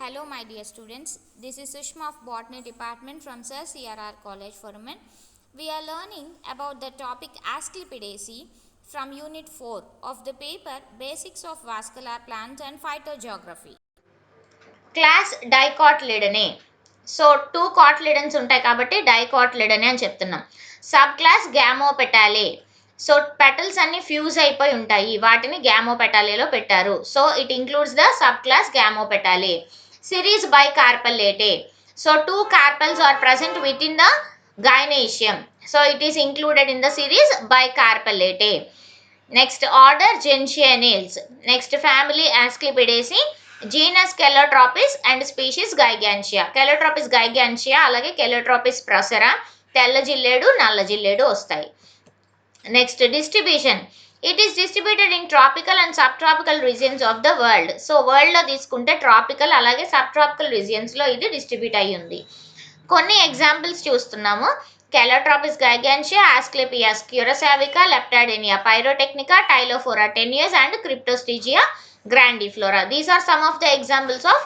Hello my dear students, this is Sushma of Botany Department from Sir CRR College for Women. We are learning about the topic Asclepidaceae from Unit 4 of the paper Basics of Vascular Plants and Phytogeography. Class dicotyledonae. So 2 cotyledons ఉంటాయి కాబట్టి dicotyledonae అని చెప్తున్నాం. Sub class gamopetalae. So petals అన్ని fuse అయిపోయి ఉంటాయి, వాటిని గ్యామోపెటాలేలో పెట్టారు. So it includes the sub class gamopetalae. Series bicarpellatae. So 2 carpels are present within the gynoecium. So it is included in the series Bicarpellate. Next order Gentianales. Next family Asclepidaceae. Genus Calotropis and species Gigantia. Calotropis gigantia అలాగే Calotropis procera. తెల్ల జిల్లేడు నల్ల జిల్లేడు వస్తాయి. Next distribution. It is distributed in tropical and sub tropical regions of the world. So వరల్డ్లో తీసుకుంటే tropical అలాగే sub tropical రీజియన్స్లో ఇది డిస్ట్రిబ్యూట్ అయ్యి ఉంది. కొన్ని ఎగ్జాంపుల్స్ చూస్తున్నాము. Calotropis gigantia, Asclepias curassavica, Leptadenia pyrotechnica, Tylophora tenuis and Cryptostygia grandiflora. These are some of the examples of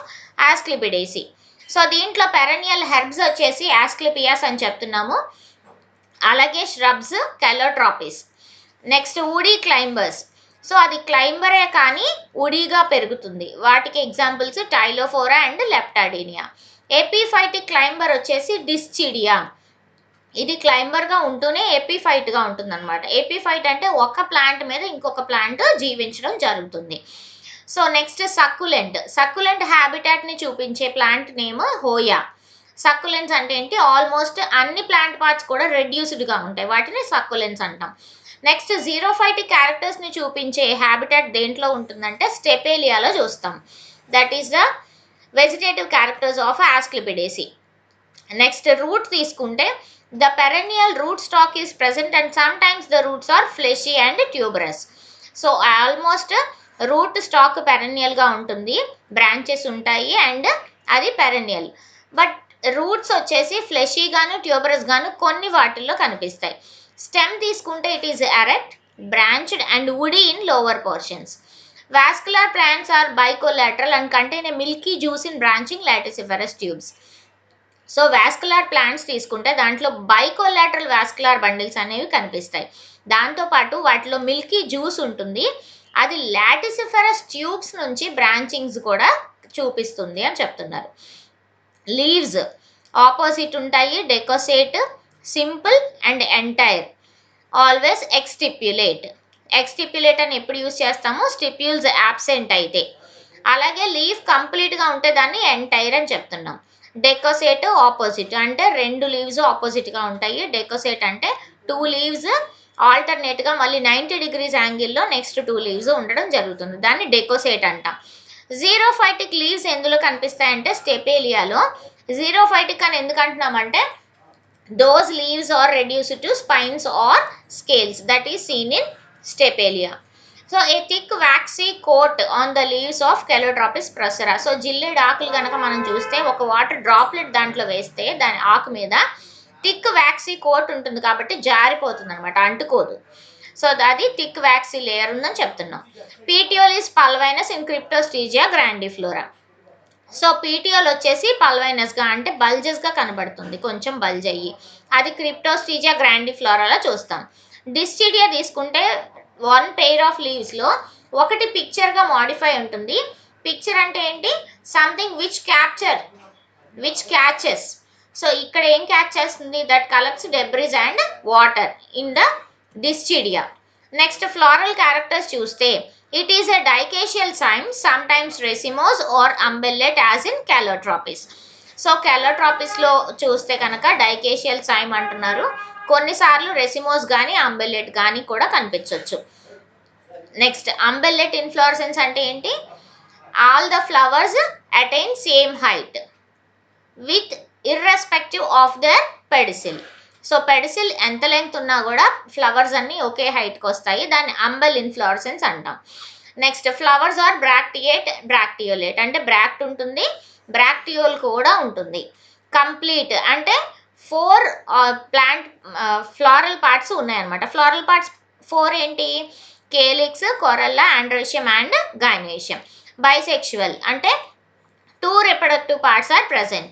Asclepidaceae. So దీంట్లో perennial herbs వచ్చేసి Asclepias అని చెప్తున్నాము, అలాగే shrubs Calotropis. Next woody climbers. So అది క్లైంబరే కానీ వుడీగా పెరుగుతుంది, వాటికి ఎగ్జాంపుల్స్ టైలోఫోరా అండ్ లెప్టాడేనియా. ఎపిఫైటిక్ క్లైంబర్ వచ్చేసి డిస్చిడియా. ఇది క్లైంబర్గా ఉంటూనే ఎపిఫైట్గా ఉంటుంది అనమాట. ఎపిఫైట్ అంటే ఒక ప్లాంట్ మీద ఇంకొక ప్లాంట్ జీవించడం జరుగుతుంది. So next succulent. సక్యులెంట్ హ్యాబిటాట్ని చూపించే ప్లాంట్ నేమ్ హోయా. సక్యులెంట్స్ అంటే ఏంటి, ఆల్మోస్ట్ అన్ని ప్లాంట్ పార్ట్స్ కూడా రెడ్యూస్డ్గా ఉంటాయి, వాటిని సక్యులెంట్స్ అంటాం. నెక్స్ట్ జీరోఫైటిక్ క్యారెక్టర్స్ని చూపించే హ్యాబిటాట్ దేంట్లో ఉంటుందంటే స్టెపేలియాలో చూస్తాం. That is the vegetative characters ఆఫ్ Asclepidaceae. నెక్స్ట్ రూట్ తీసుకుంటే the perennial root stock is present and sometimes the roots are fleshy and tuberous. So almost root stock పెరెనియల్గా ఉంటుంది, బ్రాంచెస్ ఉంటాయి అండ్ అది పెరెనియల్. బట్ రూట్స్ వచ్చేసి fleshy గాను tuberous గాను కొన్ని వాటిల్లో కనిపిస్తాయి. స్టెమ్ తీసుకుంటే it is erect, branched and woody in lower portions. Vascular plants are bicollateral and contain a milky juice in branching latissiferous tubes. So vascular plants తీసుకుంటే దాంట్లో బైకోలాటరల్ vascular bundles అనేవి కనిపిస్తాయి. దాంతోపాటు వాటిలో మిల్కీ జ్యూస్ ఉంటుంది, అది లాటిసిఫెరస్ ట్యూబ్స్ నుంచి బ్రాంచింగ్స్ కూడా చూపిస్తుంది అని చెప్తున్నారు. లీవ్స్ ఆపోజిట్ ఉంటాయి, డెకోసేట్, సింపుల్ అండ్ ఎంటైర్. ఆల్వేస్ ఎక్స్టిప్యులేట్. ఎక్స్టిప్యులేట్ అని ఎప్పుడు యూస్ చేస్తామో స్టిప్యూల్స్ యాబ్సెంట్ అయితే. అలాగే లీఫ్ కంప్లీట్గా ఉంటే దాన్ని ఎంటైర్ అని చెప్తున్నాం. డెకోసేట్ ఆపోజిట్ అంటే 2 లీవ్స్ ఆపోజిట్గా ఉంటాయి. డెకోసేట్ అంటే 2 లీవ్స్ ఆల్టర్నేట్గా మళ్ళీ 90 degrees యాంగిల్లో నెక్స్ట్ 2 లీవ్స్ ఉండడం జరుగుతుంది, దాన్ని డెకోసేట్ అంటాం. జీరోఫైటిక్ లీవ్స్ ఎందులో కనిపిస్తాయంటే స్టెపేలియాలో. జీరోఫైటిక్ అని ఎందుకు అంటున్నామంటే those leaves are reduced to spines or scales, that is seen in Stepalia. So a thick waxy coat on the leaves of Calotropis procera. So జిల్లేడు ఆకులు కనుక మనం చూస్తే ఒక వాటర్ డ్రాప్లెట్ దాంట్లో వేస్తే దాని ఆకు మీద థిక్ వ్యాక్సీ కోట్ ఉంటుంది కాబట్టి జారిపోతుంది అనమాట, అంటుకోదు. సో అది థిక్ వ్యాక్సీ లేయర్ ఉందని చెప్తున్నాం. పీటియోలిస్ పల్వైనస్ ఇన్ క్రిప్టోస్టీజియా గ్రాండిఫ్లోరా. సో పీటియోల్ వచ్చేసి పల్వైనస్గా అంటే బల్జెస్గా కనబడుతుంది, కొంచెం బల్జ్ అయ్యి, అది క్రిప్టోస్టీజియా గ్రాండిఫ్లోరాలో చూస్తాం. డిస్చిడియా తీసుకుంటే 1 pair ఆఫ్ లీవ్స్లో ఒకటి పిక్చర్గా మాడిఫై ఉంటుంది. పిక్చర్ అంటే ఏంటి, సంథింగ్ విచ్ క్యాచెస్. సో ఇక్కడ ఏం క్యాచ్ చేస్తుంది, that collects debris and water in the dischidia. Next floral characters చూస్తే it is a dichasial cyme, sometimes racemose or umbellate as in Calotropis. సో Calotropis చూస్తే కనుక డైకేషియల్ same అంటున్నారు, కొన్నిసార్లు racemose కానీ అంబెల్లెట్ కానీ కూడా కనిపించవచ్చు. నెక్స్ట్ అంబెల్లెట్ ఇన్ఫ్లోరసెన్స్ అంటే ఏంటి, all the flowers attain same height with irrespective of their pedicel. So pedicel ఎంత లెంగ్త్ ఉన్నా కూడా ఫ్లవర్స్ అన్ని ఒకే హైట్కి వస్తాయి, దాన్ని అంబెల్ ఇన్ఫ్లోరసెన్స్ అంటాం. నెక్స్ట్ ఫ్లవర్స్ ఆర్ బ్రాక్టియేట్, బ్రాక్టియోలేట్ అంటే బ్రాక్ట్ ఉంటుంది, బ్రాక్టియోల్ కూడా ఉంటుంది. కంప్లీట్ అంటే 4 ప్లాంట్ ఫ్లోరల్ పార్ట్స్ ఉన్నాయన్నమాట. ఫ్లోరల్ పార్ట్స్ 4 ఏంటి, calyx, కొరల్లా, androecium and gynoecium. Bisexual అంటే 2 reproductive parts are present.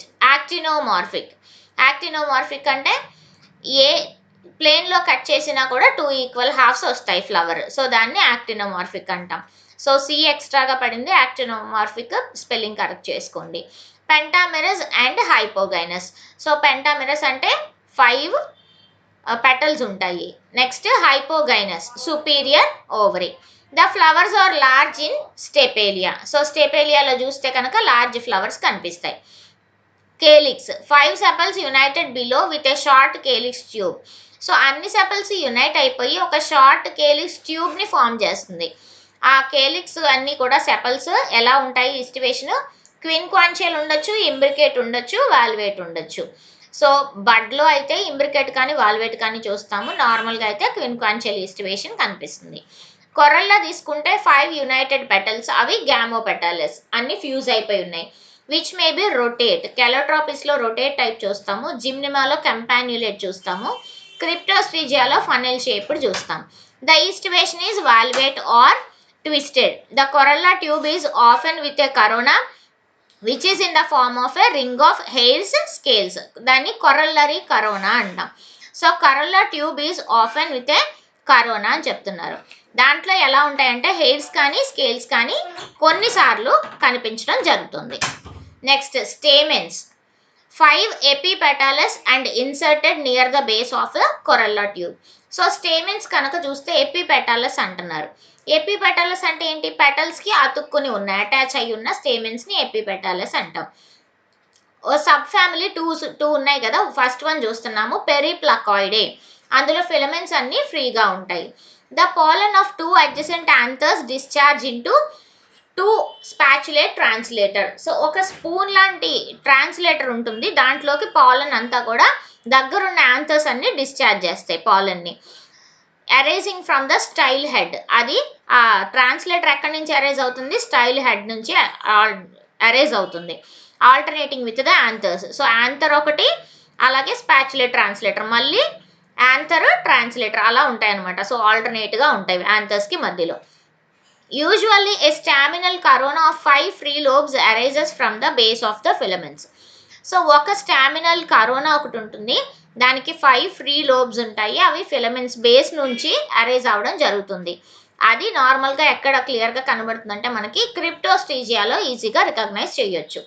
Actinomorphic అంటే ఏ ప్లేన్లో కట్ చేసినా కూడా 2 ఈక్వల్ హాఫ్స్ వస్తాయి ఫ్లవర్. సో దాన్ని యాక్టినోమార్ఫిక్ అంటాం. సో సి ఎక్స్ట్రాగా పడింది, యాక్టినోమార్ఫిక్ స్పెల్లింగ్ కరెక్ట్ చేసుకోండి. Pentamerous and hypogynous. So pentamerous అంటే 5 పెటల్స్ ఉంటాయి. Next hypogynous superior ovary. The flowers are large in Stapelia. So స్టెపేలియాలో చూస్తే కనుక లార్జ్ ఫ్లవర్స్ కనిపిస్తాయి. Calyx 5 sepals united below with a short calyx tube. So అన్ని sepals unite అయిపోయి ఒక short calyx ట్యూబ్ని form చేస్తుంది. ఆ కేలిక్స్ అన్నీ కూడా సెపల్స్ ఎలా ఉంటాయి ఇస్టివేషన్, క్విన్క్వాన్షియల్ ఉండొచ్చు, ఇంబ్రికేట్ ఉండొచ్చు, వాల్వేట్ ఉండొచ్చు. సో బడ్లో అయితే ఇంబ్రికేట్ కానీ వాల్వేట్ కానీ చూస్తాము, నార్మల్గా అయితే క్విన్క్వాన్షియల్ ఈస్టివేషన్ కనిపిస్తుంది. కొరల్లా తీసుకుంటే 5 యునైటెడ్ పెటల్స్, అవి గ్యామోపెటాలస్, అన్ని ఫ్యూజ్ అయిపోయి ఉన్నాయి. Which may be rotate. కెలోట్రాపిస్లో రొటేట్ టైప్ చూస్తాము, జిమ్నిమాలో కంపాన్యులేట్ చూస్తాము, క్రిప్టోస్ట్రిజియాలో ఫనెల్ షేప్డ్ చూస్తాం. The aestivation is valvate or twisted. The corolla tube is often with a corona which is in the form of a ring of hairs scales. దాన్ని corollary corona అంటాం. So corolla tube is often with a corona అని చెప్తున్నారు. దాంట్లో ఎలా ఉంటాయంటే hairs కానీ scales కానీ కొన్నిసార్లు కనిపించడం జరుగుతుంది. Next stamens. 5 epipetalous and inserted near the base of the corolla tube. So stamens కనుక చూస్తే ఎపిపెటాలస్ అంటున్నారు. ఎపిపెటాలస్ అంటే ఏంటి? పెటల్స్కి అతుక్కుని ఉన్నాయి, అటాచ్ అయ్యి ఉన్న స్టేమెన్స్ని ఎపిపెటాలస్ అంటాం. ఓ సబ్ ఫ్యామిలీ టూ ఉన్నాయి కదా, ఫస్ట్ వన్ చూస్తున్నాము పెరిప్లకాయిడే. అందులో ఫిలమెంట్స్ అన్నీ ఫ్రీగా ఉంటాయి. The pollen of 2 adjacent anthers discharge into 2 spathulate translator. So ఒక స్పూన్ లాంటి ట్రాన్స్లేటర్ ఉంటుంది, దాంట్లోకి పాలన్ అంతా కూడా దగ్గరున్న ఆంథర్స్ అన్ని డిశ్చార్జ్ చేస్తాయి పాలన్ని. Arising from the style head. అది ఆ ట్రాన్స్లేటర్ ఎక్కడి నుంచి అరేజ్ అవుతుంది? స్టైల్ హెడ్ నుంచి అరేజ్ అవుతుంది, alternating with the anthers. So anther ఒకటి, అలాగే స్పాచులేట్ ట్రాన్స్లేటర్, మళ్ళీ ఆంథర్ ట్రాన్స్లేటర్ అలా ఉంటాయి అనమాట. సో ఆల్టర్నేట్గా ఉంటాయి ఆంథర్స్కి మధ్యలో. Usually a staminal corona of 5 free lobes arises from the base of the filaments. So ఒక స్టామినల్ కరోనా ఒకటి ఉంటుంది, దానికి 5 ఫ్రీ లోబ్స్ ఉంటాయి, అవి ఫిలమెంట్స్ బేస్ నుంచి అరైజ్ అవ్వడం జరుగుతుంది. అది నార్మల్గా ఎక్కడ క్లియర్గా కనబడుతుందంటే మనకి క్రిప్టోస్ట్రిజియాలో ఈజీగా రికగ్నైజ్ చేయొచ్చు.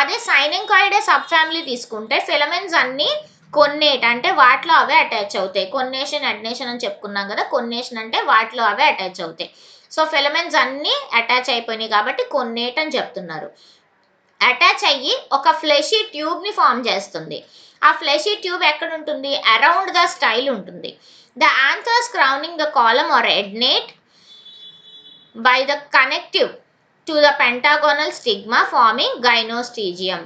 అదే సైనింకాయిడే సబ్ ఫ్యామిలీ తీసుకుంటే ఫిలమెంట్స్ అన్నీ కొన్నేట్ అంటే వాటిలో అవే అటాచ్ అవుతాయి. కొన్నేషన్ అడ్నేషన్ అని చెప్పుకున్నాం కదా, కొన్నేషన్ అంటే వాటిలో అవే అటాచ్ అవుతాయి. సో ఫిలమెంట్స్ అన్నీ అటాచ్ అయిపోయినాయి కాబట్టి కొన్నేట్ అని చెప్తున్నారు. అటాచ్ అయ్యి ఒక ఫ్లెషీ ట్యూబ్ని ఫామ్ చేస్తుంది. ఆ ఫ్లెషీ ట్యూబ్ ఎక్కడ ఉంటుంది? అరౌండ్ ద స్టైల్ ఉంటుంది. The anthers crowning the column are adnate by the connective to the pentagonal stigma forming gynostegium.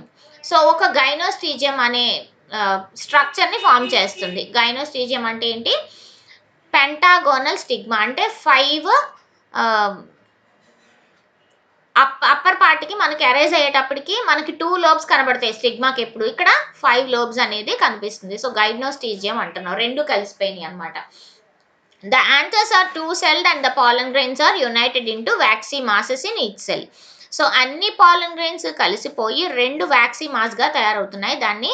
So ఒక గైనోస్టీజియం అనే స్ట్రక్చర్ని ఫామ్ చేస్తుంది. గైనోస్టీజియం అంటే ఏంటి? పెంటాగోనల్ స్టిగ్మా అంటే 5 అప్పర్ పార్ట్కి మనకి అరైజ్ అయ్యేటప్పటికి మనకి 2 లోబ్స్ కనబడతాయి స్టిగ్మాకి, ఎప్పుడు ఇక్కడ 5 లోబ్స్ అనేది కనిపిస్తుంది. సో గైనోస్టీజియం అంటున్నాం, రెండు కలిసిపోయినాయి అనమాట. The anthers are 2-celled and the pollen grains are united into waxy masses in each cell. So అన్ని పాలన్ గ్రెయిన్స్ కలిసిపోయి 2 వ్యాక్సీ మాస్గా తయారవుతున్నాయి, దాన్ని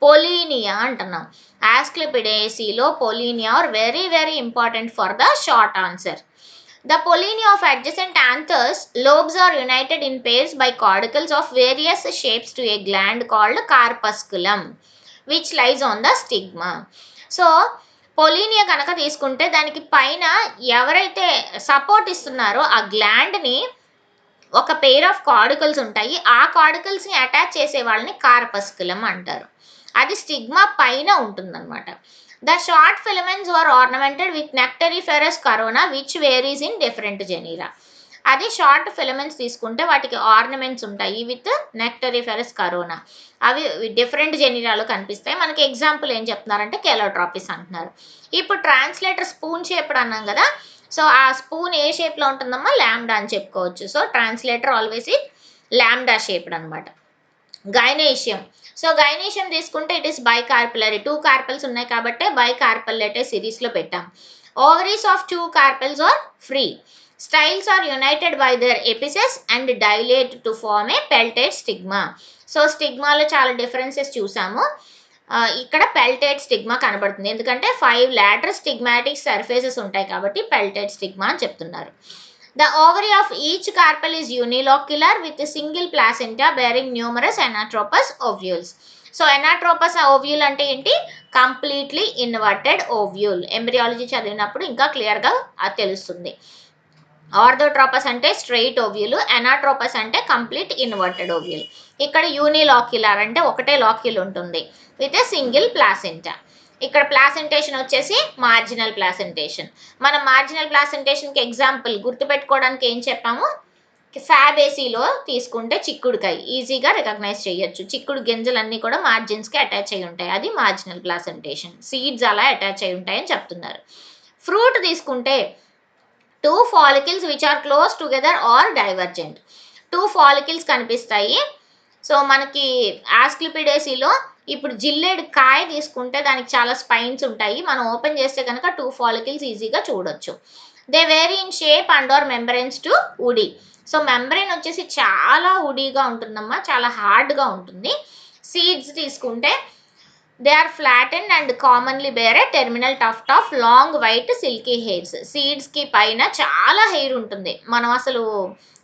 పొలీనియా అంటున్నాం. ఆస్క్లిపిడేసీలో pollinia are very very important for the short answer. The pollinia of adjacent anthers lobes are united in pairs by caudicle of various shapes to a gland called corpusculum which lies on the stigma. So పొలీనియా కనుక తీసుకుంటే దానికి పైన ఎవరైతే support ఇస్తున్నారో ఆ గ్లాండ్ని ఒక pair of కార్డికల్స్ ఉంటాయి, ఆ కార్డికల్స్ని అటాచ్ చేసే వాళ్ళని కార్పస్కులం అంటారు. అది స్టిగ్మా పైన ఉంటుందన్నమాట. The short filaments were ornamented with nectariferous corona which varies in different genera. అది షార్ట్ ఫిలమెంట్స్ తీసుకుంటే వాటికి ఆర్నమెంట్స్ ఉంటాయి విత్ నెక్టరిఫెరస్ కరోనా, అవి డిఫరెంట్ జెనిరాలో కనిపిస్తాయి. మనకి ఎగ్జాంపుల్ ఏం చెప్తున్నారంటే కెలోట్రాపిస్ అంటున్నారు. ఇప్పుడు ట్రాన్స్లేటర్ స్పూన్ షేప్డ్ అన్నాం కదా, సో ఆ స్పూన్ ఏ షేప్లో ఉంటుందమ్మా? ల్యాండా అని చెప్పుకోవచ్చు. So translator always it lambda shaped అనమాట. గైనేషియం. సో గైనేషియం తీసుకుంటే ఇట్ ఈస్ బైకార్పలరీ, 2 కార్పల్స్ ఉన్నాయి కాబట్టి బైకార్పల్లెటే సిరీస్లో పెట్టాం. Ovaries of 2 carpels are free. Styles are united by their apices and dilate to form a peltate stigma. So స్టిగ్మాలో చాలా differences చూసాము. ఇక్కడ పెల్టేట్ స్టిగ్మా కనబడుతుంది, ఎందుకంటే 5 లాటరల్ స్టిగ్మాటిక్ సర్ఫేసెస్ ఉంటాయి కాబట్టి పెల్టేట్ స్టిగ్మా అని చెప్తున్నారు. The ovary of each carpel is unilocular with a single placenta bearing numerous anatropous ovules. So anatropous ovule అంటే ఏంటి? Completely inverted ovule. ఎంబ్రియాలజీ చదివినప్పుడు ఇంకా క్లియర్గా అది తెలుస్తుంది. ఆర్థోట్రోపస్ అంటే స్ట్రెయిట్ ఓవ్యూల్, ఎనాట్రోపస్ అంటే కంప్లీట్ ఇన్వర్టెడ్ ఓవ్యూల్. ఇక్కడ యూనిలాక్యులర్ అంటే ఒకటే లాక్యూల్ ఉంటుంది విత్ ఏ సింగిల్ ప్లాసెంటా. ఇక్కడ ప్లాసెంటేషన్ వచ్చేసి మార్జినల్ ప్లాసెంటేషన్. మనం మార్జినల్ ప్లాసెంటేషన్కి ఎగ్జాంపుల్ గుర్తుపెట్టుకోవడానికి ఏం చెప్పాము? ఫ్యాబేసీలో తీసుకుంటే చిక్కుడుకాయ ఈజీగా రికగ్నైజ్ చేయొచ్చు. చిక్కుడు గింజలన్నీ కూడా మార్జిన్స్కి అటాచ్ అయి ఉంటాయి, అది మార్జినల్ ప్లాసెంటేషన్. సీడ్స్ అలా అటాచ్ అయి ఉంటాయని చెప్తున్నారు. ఫ్రూట్ తీసుకుంటే 2 follicles which are close together or divergent. 2 follicles కనిపిస్తాయి. సో మనకి ఆస్క్లిపిడేసీలో ఇప్పుడు జిల్లేడు కాయ తీసుకుంటే దానికి చాలా స్పైన్స్ ఉంటాయి, మనం ఓపెన్ చేస్తే కనుక 2 follicles ఈజీగా చూడొచ్చు. They vary in shape and are membranes to woody. So membrane వచ్చేసి చాలా వుడీగా ఉంటుందమ్మా, చాలా హార్డ్గా ఉంటుంది. సీడ్స్ తీసుకుంటే they are flattened and commonly bear a terminal tuft of long white silky hairs. సీడ్స్కి పైన చాలా హెయిర్ ఉంటుంది, మనం అసలు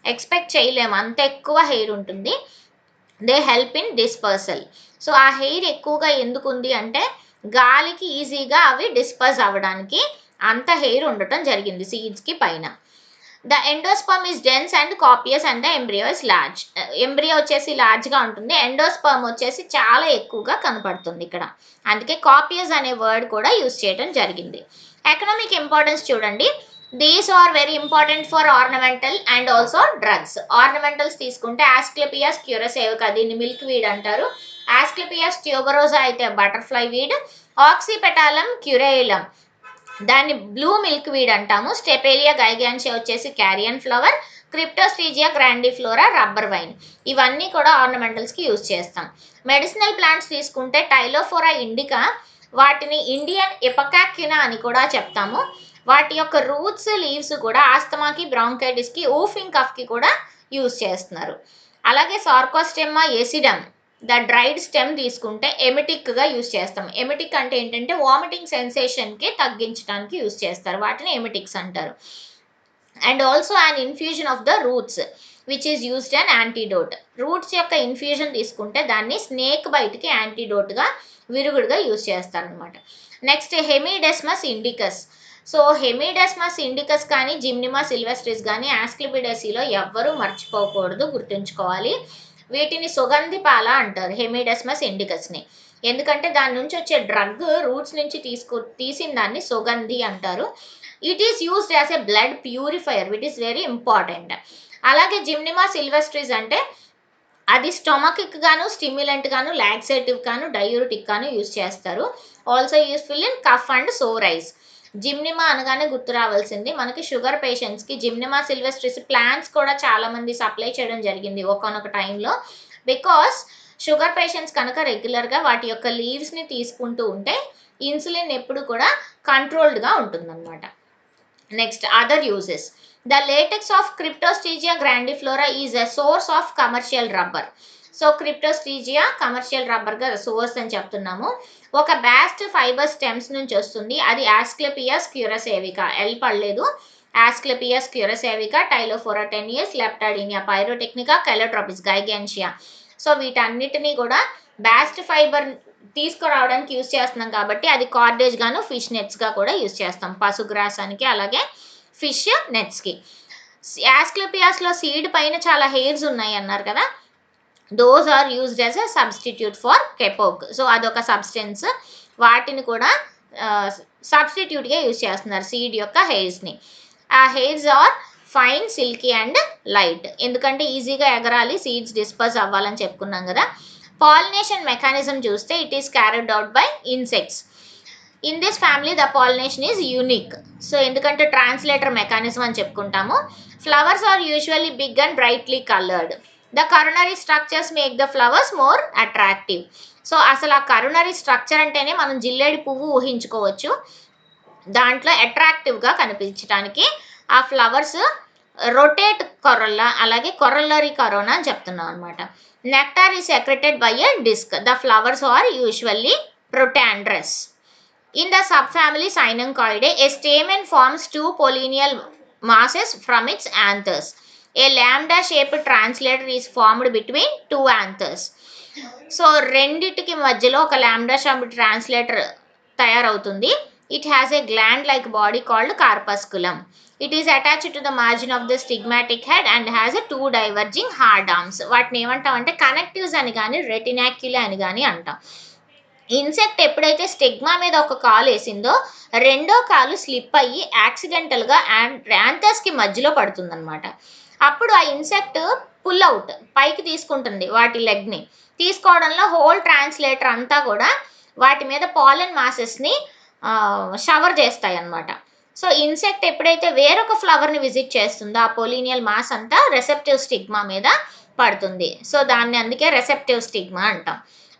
ఎక్స్పెక్ట్ చేయలేము అంత ఎక్కువ హెయిర్ ఉంటుంది. They help in dispersal. So ఆ హెయిర్ ఎక్కువగా ఎందుకు ఉంది అంటే గాలికి ఈజీగా అవి డిస్పర్స్ అవ్వడానికి అంత హెయిర్ ఉండటం జరిగింది సీడ్స్కి పైన. The endosperm is dense and copious and the embryo is large. Embryo వచ్చేసి లార్జ్గా ఉంటుంది, ఎండోస్పర్మ్ వచ్చేసి చాలా ఎక్కువగా కనపడుతుంది ఇక్కడ, అందుకే కాపియస్ అనే వర్డ్ కూడా యూజ్ చేయడం జరిగింది. ఎకనామిక్ ఇంపార్టెన్స్ చూడండి. These are very important for ornamental and also drugs. Ornamentals తీసుకుంటే ఆస్క్లెపియస్ క్యూరసేవికా, దీన్ని మిల్క్ వీడ్ అంటారు. ఆస్క్లెపియస్ ట్యూబరోసా అయితే బటర్ఫ్లై వీడ్. ఆక్సిపెటాలం క్యురేయిలం, దాన్ని బ్లూ మిల్క్ వీడ్ అంటాము. స్టెపేలియా గైగాన్షియా వచ్చేసి క్యారియన్ ఫ్లవర్. క్రిప్టోస్టీజియా గ్రాండిఫ్లోరా రబ్బర్ వైన్, ఇవన్నీ కూడా ఆర్నమెంటల్స్కి యూజ్ చేస్తాం. మెడిసినల్ ప్లాంట్స్ తీసుకుంటే టైలోఫోరా ఇండికా, వాటిని ఇండియన్ ఎపకాక్యునా అని కూడా చెప్తాము. వాటి యొక్క రూట్స్ లీవ్స్ కూడా ఆస్తమాకి బ్రాంకైటిస్కి ఊఫింగ్ కఫ్కి కూడా యూజ్ చేస్తున్నారు. అలాగే సార్కోస్టెమ్మా ఎసిడమ్, ద డ్రైడ్ స్టెమ్ తీసుకుంటే ఎమిటిక్గా యూజ్ చేస్తాం. ఎమిటిక్ అంటే ఏంటంటే వామిటింగ్ సెన్సేషన్కి తగ్గించడానికి యూజ్ చేస్తారు, వాటిని ఎమిటిక్స్ అంటారు. And also an infusion of the roots which is used an antidote. Roots యొక్క ఇన్ఫ్యూజన్ తీసుకుంటే దాన్ని స్నేక్ బైట్కి యాంటీడోట్గా విరుగుడుగా యూజ్ చేస్తారనమాట. Next Hemidesmus indicus. So Hemidesmus indicus కానీ జిమ్నిమా సిల్వెస్ట్రిస్ కానీ ఆస్క్లిపిడేసీలో ఎవ్వరూ మర్చిపోకూడదు, గుర్తుంచుకోవాలి. వీటిని సుగంధి పాల అంటారు, హెమిడెస్మస్ ఇండికస్ని, ఎందుకంటే దాని నుంచి వచ్చే డ్రగ్ రూట్స్ నుంచి తీసిన దాన్ని సుగంధి అంటారు. It is used as a blood purifier it is very important. అలాగే జిమ్నిమా సిల్వెస్ట్రిస్ అంటే అది స్టొమక్కి గాను స్టిమ్యులెంట్ గాను లాక్సేటివ్ గాను డయూరిటిక్ గాను యూజ్ చేస్తారు. Also useful in cough and sore eyes. Gymnema అనగానే గుర్తు రావాల్సింది మనకి షుగర్ పేషెంట్స్కి జిమ్నిమా సిల్వెస్ట్రిస్ ప్లాంట్స్ కూడా చాలామంది సప్లై చేయడం జరిగింది ఒకనొక టైంలో. బికాస్ షుగర్ పేషెంట్స్ కనుక రెగ్యులర్గా వాటి యొక్క లీవ్స్ని తీసుకుంటూ ఉంటే ఇన్సులిన్ ఎప్పుడు కూడా కంట్రోల్డ్గా ఉంటుందన్నమాట. Next other uses. The latex of Cryptostegia grandiflora is a source of commercial rubber. So Cryptostegia commercial రబ్బర్గా సోర్స్ అని చెప్తున్నాము. ఒక బ్యాస్ట్ ఫైబర్ స్టెమ్స్ నుంచి వస్తుంది, అది ఆస్క్లెపియస్ క్యూరసేవికా, ఎల్ పడలేదు, ఆస్క్లెపియస్ క్యూరసేవికా, టైలోఫోరా టెనియస్, లెప్టాడినియా పైరోటెక్నికా, కెలోట్రోపిస్ గైగాన్షియా. సో వీటన్నిటినీ కూడా బ్యాస్ట్ ఫైబర్ తీసుకురావడానికి యూజ్ చేస్తున్నాం కాబట్టి అది కార్డేజ్ గాను ఫిష్ నెట్స్గా కూడా యూజ్ చేస్తాం, పశుగ్రాసానికి అలాగే ఫిష్ నెట్స్కి. ఆస్క్లెపియాస్లో సీడ్ పైన చాలా హెయిర్స్ ఉన్నాయి అన్నారు కదా, those are used as a substitute for kapok. So అదొక సబ్స్టెన్స్, వాటిని కూడా సబ్స్టిట్యూట్గా యూజ్ చేస్తున్నారు సీడ్ యొక్క హెయిర్స్ని. ఆ hairs are fine silky and light, ఎందుకంటే ఈజీగా ఎగరాలి, సీడ్స్ డిస్పర్స్ అవ్వాలని చెప్పుకున్నాం కదా. పాలినేషన్ మెకానిజం చూస్తే it is carried out by insects. In this family the pollination is unique. So ఎందుకంటే ట్రాన్స్లేటర్ మెకానిజం అని చెప్పుకుంటాము. Flowers are usually big and brightly coloured. The coronary structures make the flowers more attractive. So అసలు ఆ coronary structure అంటేనే మనం జిల్లేడి పువ్వు ఊహించుకోవచ్చు, దాంట్లో అట్రాక్టివ్గా కనిపించడానికి ఆ ఫ్లవర్స్ రొటేట్ కొరల్లా, అలాగే కొరల్లరీ కరోనా అని చెప్తున్నాం అనమాట. Nectar is secreted by a disc. The flowers are usually protandrous. In the subfamily Cynonchoidae, a stamen forms two pollineal masses from its anthers. A lambda-shaped translator is formed between two anthers. So రెండిటికి మధ్యలో ఒక lambda shaped translator తయారవుతుంది. It has a gland like body called corpusculum. It is attached to the margin of the stigmatic head and has a two diverging hard arms. వాటిని ఏమంటాం అంటే connectives అని కానీ రెటినాక్యులా అని కానీ అంటాం. ఇన్సెక్ట్ ఎప్పుడైతే స్టిగ్మా మీద ఒక కాలు వేసిందో రెండో కాలు స్లిప్ అయ్యి యాక్సిడెంటల్గా యాంథర్స్కి మధ్యలో పడుతుందన్నమాట. అప్పుడు ఆ ఇన్సెక్ట్ పుల్ అవుట్ పైకి తీసుకుంటుంది వాటి లెగ్ని. తీసుకోవడంలో హోల్ ట్రాన్స్లేటర్ అంతా కూడా వాటి మీద పాలన్ మాసెస్ని షవర్ చేస్తాయి అన్నమాట. సో ఇన్సెక్ట్ ఎప్పుడైతే వేరొక ఫ్లవర్ని విజిట్ చేస్తుందో ఆ పొలీనియల్ మాస్ అంతా రెసెప్టివ్ స్టిగ్మా మీద పడుతుంది. సో దాన్ని అందుకే రెసెప్టివ్ స్టిగ్మా అంటాం.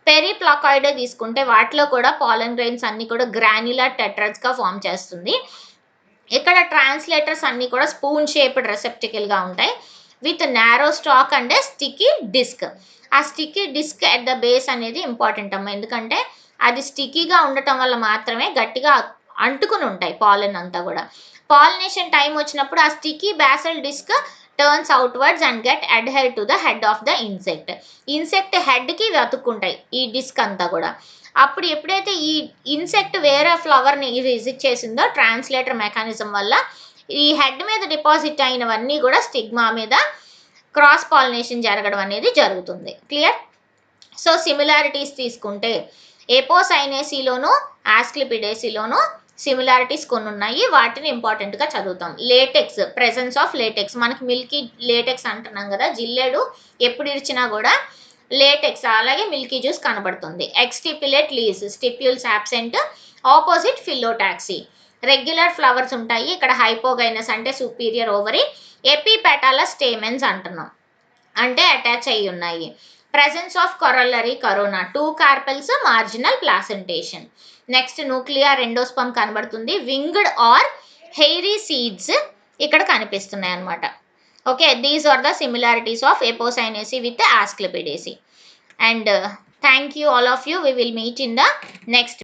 పెరిప్లాకాయిడే తీసుకుంటే వాటిలో కూడా పాలన్ గ్రెయిన్స్ అన్ని కూడా గ్రాన్యులర్ టెట్రాడ్స్గా ఫామ్ చేస్తుంది. ఇక్కడ ట్రాన్స్లేటర్స్ అన్ని కూడా స్పూన్ షేప్డ్ రెసెప్టికల్గా ఉంటాయి with narrow stalk and sticky disc. ఆ sticky disc at the base అనేది ఇంపార్టెంట్ అమ్మ, ఎందుకంటే అది స్టిక్కీగా ఉండటం వల్ల మాత్రమే గట్టిగా అంటుకుని ఉంటాయి పాలన్ అంతా కూడా. పాలినేషన్ టైం వచ్చినప్పుడు ఆ sticky basal disc turns outwards and get adhere to the head of the insect. Insect హెడ్కి వెతుక్కుంటాయి ఈ డిస్క్ అంతా కూడా. అప్పుడు ఎప్పుడైతే ఈ ఇన్సెక్ట్ వేరే ఫ్లవర్ని విజిట్ చేసిందో ట్రాన్స్లేటర్ మెకానిజం వల్ల ఈ హెడ్ మీద డిపాజిట్ అయినవన్నీ కూడా స్టిగ్మా మీద క్రాస్ పాలినేషన్ జరగడం అనేది జరుగుతుంది. క్లియర్? సో సిమిలారిటీస్ తీసుకుంటే ఎపోసైనేసీలోను ఆస్క్లిపిడేసీలోను సిమిలారిటీస్ కొన్ని ఉన్నాయి, వాటిని ఇంపార్టెంట్గా చదువుతాం. Latex, presence of latex. మనకి మిల్కీ లేటెక్స్ అంటున్నాం కదా, జిల్లేడు ఎప్పుడు ఇచ్చినా కూడా లేటెక్స్ అలాగే మిల్కీ జ్యూస్ కనబడుతుంది. Exstipulate leaves, stipules absent, opposite phyllotaxy. Regular flowers ఉంటాయి, ఇక్కడ హైపోగైనస్ అంటే సుపీరియర్ ఓవరీ. ఎపిపెటాల స్టేమెన్స్ అంటున్నాం, అంటే అటాచ్ అయ్యి ఉన్నాయి. presence of corollary corona, two carpels, marginal placentation. Next nuclear endosperm కనబడుతుంది. వింగ్డ్ ఆర్ హెయిరీ సీడ్స్ ఇక్కడ కనిపిస్తున్నాయి అన్నమాట. Okay, these are the similarities of Apocynaceae with Asclepiadaceae. And thank you all of you. We will meet in the next